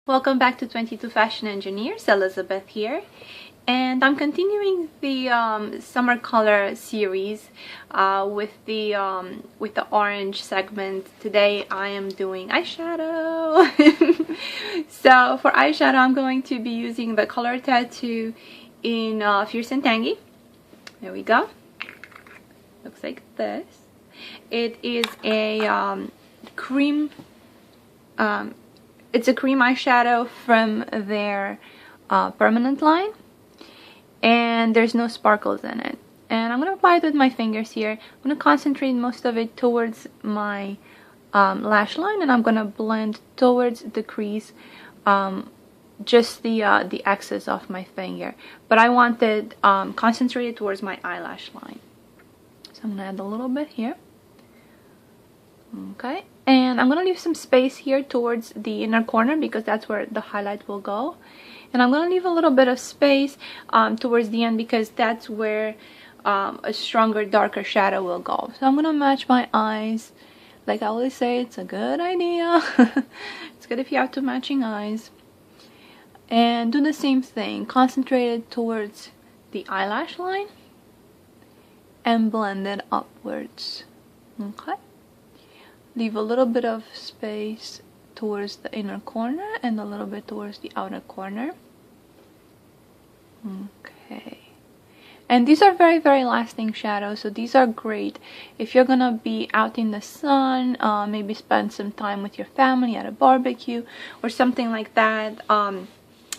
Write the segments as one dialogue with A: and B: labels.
A: Welcome back to 22 Fashion Engineers. Elizabeth here, and I'm continuing the summer color series with the orange segment. Today I am doing eyeshadow. So for eyeshadow I'm going to be using the Color Tattoo in Fierce and Tangy. There we go. Looks like this. It is a cream it's a cream eyeshadow from their permanent line, and there's no sparkles in it. And I'm going to apply it with my fingers here. I'm going to concentrate most of it towards my lash line, and I'm going to blend towards the crease, just the excess of my finger. But I want it concentrated towards my eyelash line. So I'm going to add a little bit here. Okay, and I'm going to leave some space here towards the inner corner because that's where the highlight will go. And I'm going to leave a little bit of space towards the end because that's where a stronger, darker shadow will go. So I'm going to match my eyes. Like I always say, it's a good idea. It's good if you have two matching eyes. And do the same thing. Concentrate it towards the eyelash line and blend it upwards. Okay. Leave a little bit of space towards the inner corner and a little bit towards the outer corner. Okay. And these are very, very lasting shadows, so these are great if you're gonna be out in the sun, maybe spend some time with your family at a barbecue or something like that.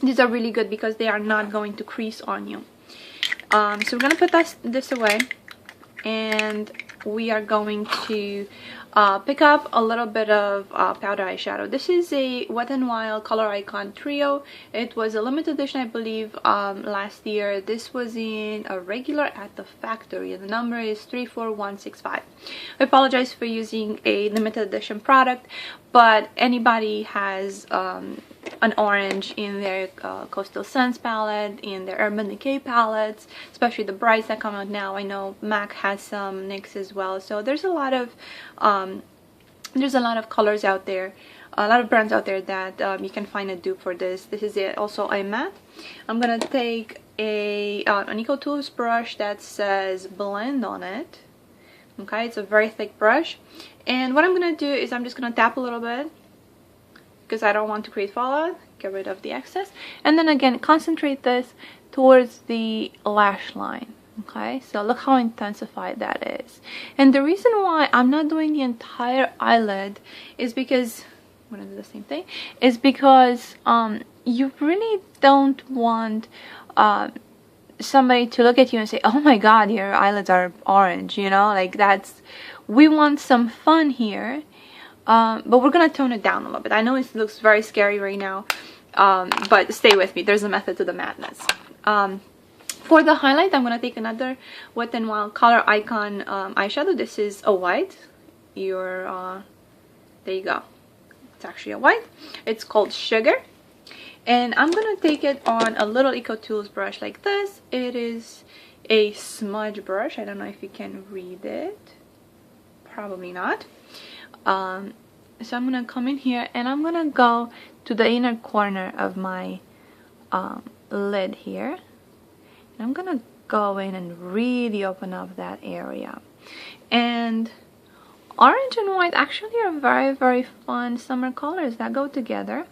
A: These are really good because they are not going to crease on you. So we're gonna put this away, and we are going to pick up a little bit of powder eyeshadow. This is a Wet n Wild Color Icon Trio. It was a limited edition, I believe, last year. This was in a regular at the factory. The number is 34165. I apologize for using a limited edition product, but anybody has an orange in their CoastalScents palette, in their Urban Decay palettes, especially the brights that come out now. I know MAC has some NYX as well, so there's a lot of colors out there, a lot of brands out there that you can find a dupe for this. This is also a matte. I'm gonna take an Eco Tools brush that says blend on it. Okay, it's a very thick brush, and what I'm gonna do is I'm just gonna tap a little bit because I don't want to create fallout. Get rid of the excess, and then again concentrate this towards the lash line. Okay, so look how intensified that is. And the reason why I'm not doing the entire eyelid is because I'm gonna do the same thing, is because you really don't want somebody to look at you and say, oh my god, your eyelids are orange, you know, like that's, we want some fun here. But we're gonna tone it down a little bit. I know it looks very scary right now, but stay with me. There's a method to the madness. For the highlight, I'm gonna take another Wet n Wild Color Icon eyeshadow. This is a white. There you go. It's actually a white. It's called Sugar, and I'm gonna take it on a little Eco Tools brush like this. It is a smudge brush. I don't know if you can read it. Probably not. So I'm gonna come in here and I'm gonna go to the inner corner of my lid here, and I'm gonna go in and really open up that area. And orange and white actually are very, very fun summer colors that go together.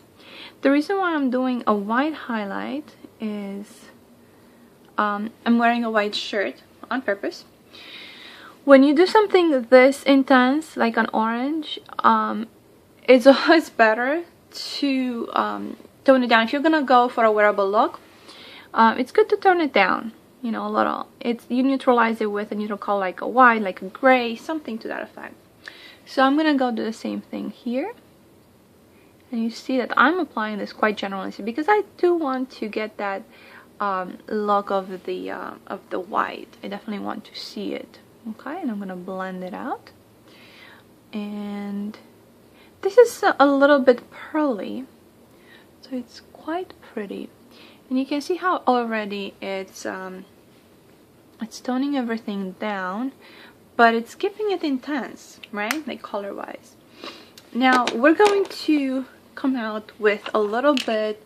A: The reason why I'm doing a white highlight is I'm wearing a white shirt on purpose. When you do something this intense, like an orange, it's always better to tone it down. If you're gonna go for a wearable look, it's good to tone it down, you know, a little. You neutralize it with a neutral color like a white, like a gray, something to that effect. So I'm gonna go do the same thing here. And you see that I'm applying this quite generously because I do want to get that look of the white. I definitely want to see it. Okay, and I'm gonna blend it out, and this is a little bit pearly, so it's quite pretty. And you can see how already it's toning everything down, but it's keeping it intense, right? Like color wise. Now we're going to come out with a little bit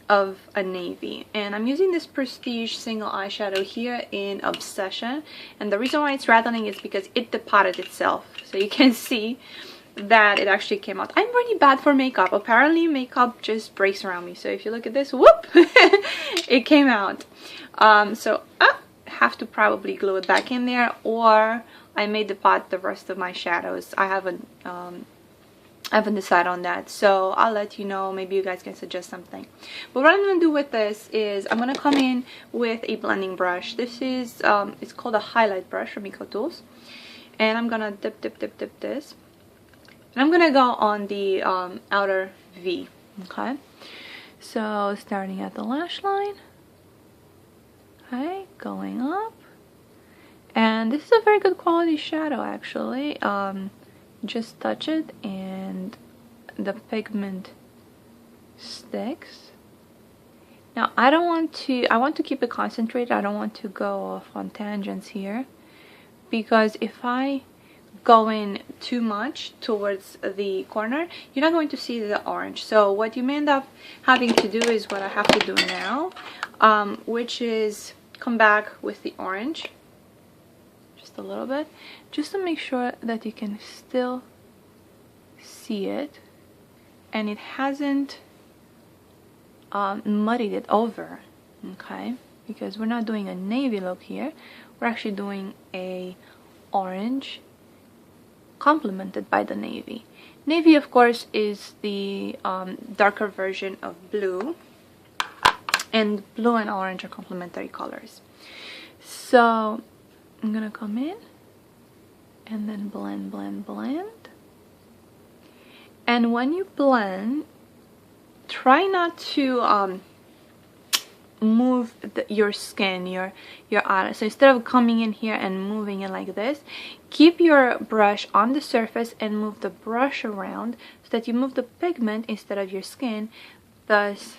A: of a navy, and I'm using this Prestige single eyeshadow here in Obsession, and the reason why it's rattling is because it depotted itself, so you can see that it actually came out. I'm really bad for makeup. Apparently makeup just breaks around me, so if you look at this, whoop, it came out. So I have to probably glue it back in there, or I may depot the rest of my shadows. I haven't decided on that, so I'll let you know. Maybe you guys can suggest something. But what I'm going to do with this is I'm going to come in with a blending brush. This is it's called a highlight brush from Eco Tools, and I'm going to dip this, and I'm going to go on the outer V. Okay, so starting at the lash line, okay, going up, and this is a very good quality shadow actually. Just touch it and the pigment sticks. Now I want to keep it concentrated. I don't want to go off on tangents here, because if I go in too much towards the corner, you're not going to see the orange. So what you may end up having to do is what I have to do now, which is come back with the orange just a little bit, just to make sure that you can still see it and it hasn't muddied it over. Okay, because we're not doing a navy look here, we're actually doing a orange complemented by the navy. Navy, of course, is the darker version of blue, and blue and orange are complementary colors. So I'm gonna come in and then blend, and when you blend, try not to move your skin, your eye. So instead of coming in here and moving it like this, keep your brush on the surface and move the brush around so that you move the pigment instead of your skin, thus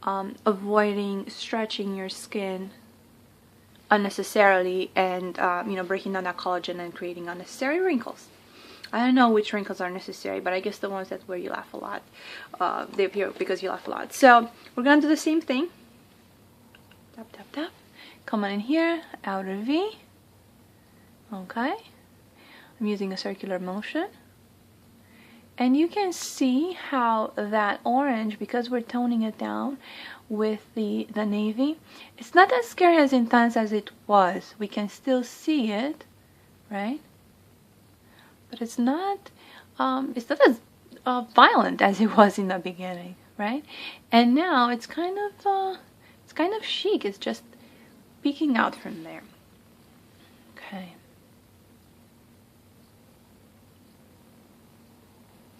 A: avoiding stretching your skin unnecessarily and you know, breaking down that collagen and creating unnecessary wrinkles. I don't know which wrinkles are necessary, but I guess the ones that where you laugh a lot, they appear because you laugh a lot. So we're gonna do the same thing. Tap, tap, tap. Come on in here, outer V. Okay, I'm using a circular motion, and you can see how that orange, because we're toning it down with the navy, it's not as scary, as intense as it was. We can still see it, right? But it's not as violent as it was in the beginning, right? And now it's kind of chic. It's just peeking out from there. Okay.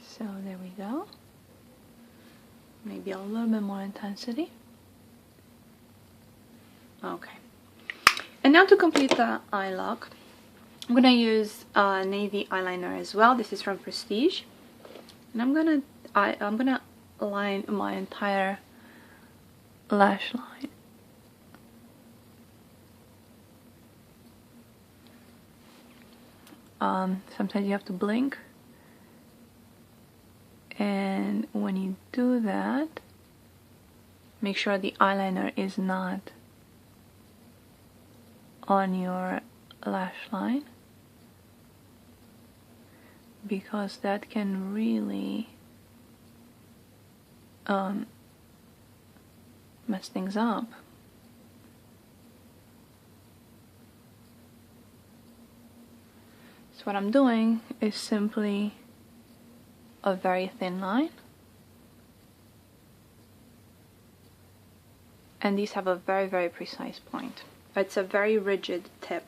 A: So there we go. Maybe a little bit more intensity. Okay. And now to complete the eye look, I'm gonna use navy eyeliner as well. This is from Prestige, and I'm gonna line my entire lash line. Sometimes you have to blink, and when you do that, make sure the eyeliner is not on your lash line, because that can really mess things up. So what I'm doing is simply a very thin line, and these have a very, very precise point. It's a very rigid tip.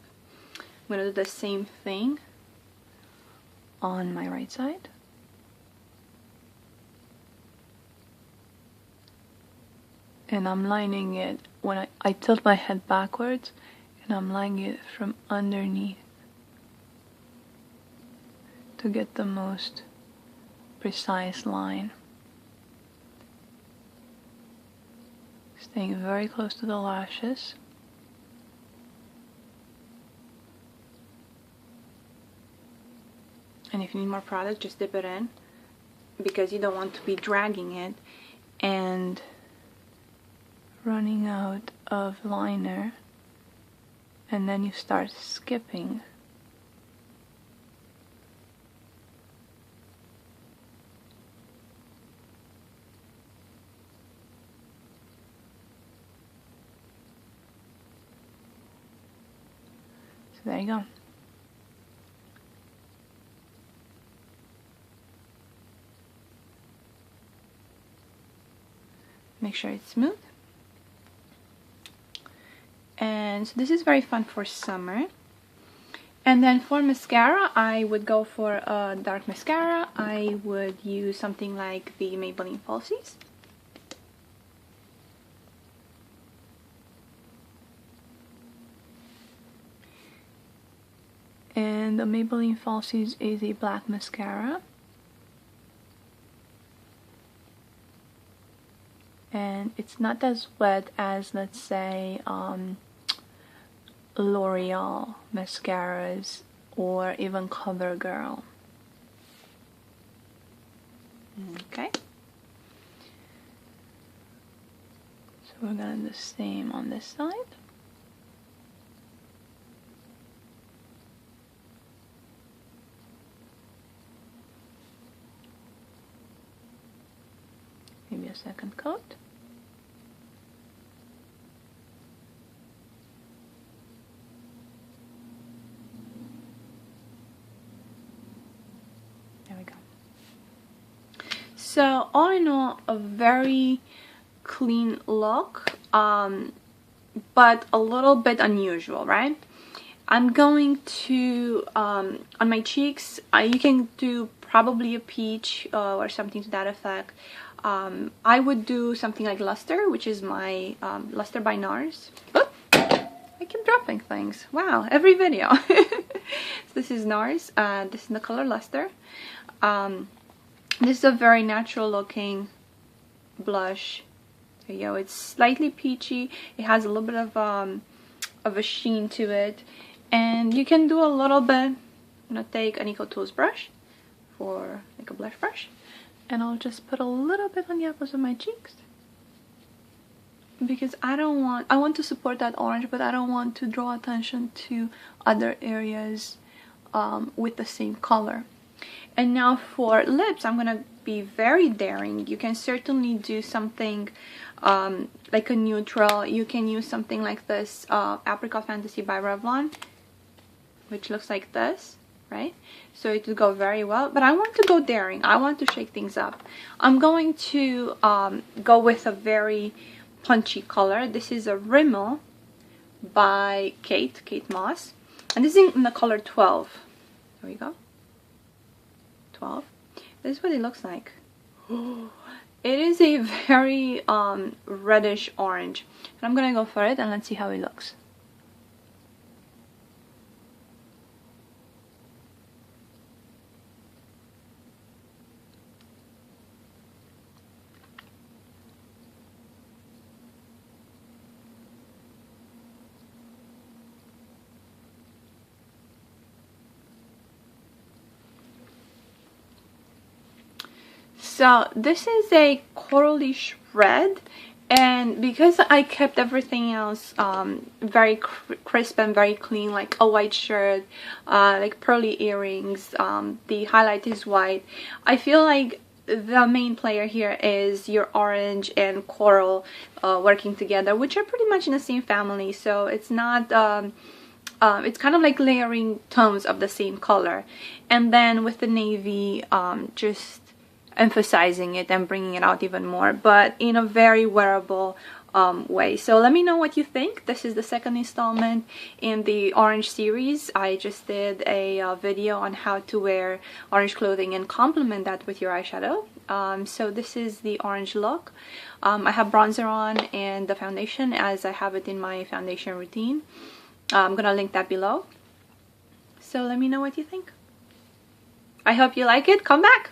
A: I'm going to do the same thing on my right side. And I'm lining it when I tilt my head backwards, and I'm lining it from underneath to get the most precise line. Staying very close to the lashes. And if you need more product, just dip it in because you don't want to be dragging it and running out of liner, and then you start skipping. So there you go. Make sure it's smooth. And so this is very fun for summer. And then for mascara, I would go for a dark mascara. I would use something like the Maybelline Falsies. And the Maybelline Falsies is a black mascara. And it's not as wet as, let's say, L'Oreal mascaras or even CoverGirl. Okay. So we're gonna do the same on this side. Maybe a second coat. There we go. So all in all, a very clean look, but a little bit unusual, right? I'm going to, on my cheeks, you can do probably a peach or something to that effect. I would do something like Luster, which is my Luster by NARS. Oop, I keep dropping things. Wow, every video. So this is NARS. This is the color Luster. This is a very natural looking blush. There you go. It's slightly peachy. It has a little bit of a sheen to it. And you can do a little bit. I'm going to take an Eco Tools brush for like a blush brush. And I'll just put a little bit on the apples of my cheeks. Because I want to support that orange, but I don't want to draw attention to other areas with the same color. And now for lips, I'm gonna be very daring. You can certainly do something like a neutral. You can use something like this Apricot Fantasy by Revlon, which looks like this, right? So it would go very well. But I want to go daring. I want to shake things up. I'm going to go with a very punchy color. This is a Rimmel by Kate Moss. And this is in the color 12. There we go. 12. This is what it looks like. It is a very reddish orange. And I'm gonna go for it and let's see how it looks. So this is a coralish red, and because I kept everything else very crisp and very clean, like a white shirt, like pearly earrings, the highlight is white, I feel like the main player here is your orange and coral working together, which are pretty much in the same family. So it's not it's kind of like layering tones of the same color, and then with the navy just emphasizing it and bringing it out even more, but in a very wearable way. So let me know what you think. This is the second installment in the orange series. I just did a video on how to wear orange clothing and complement that with your eyeshadow. So this is the orange look. I have bronzer on and the foundation as I have it in my foundation routine. I'm gonna link that below. So let me know what you think. I hope you like it. Come back.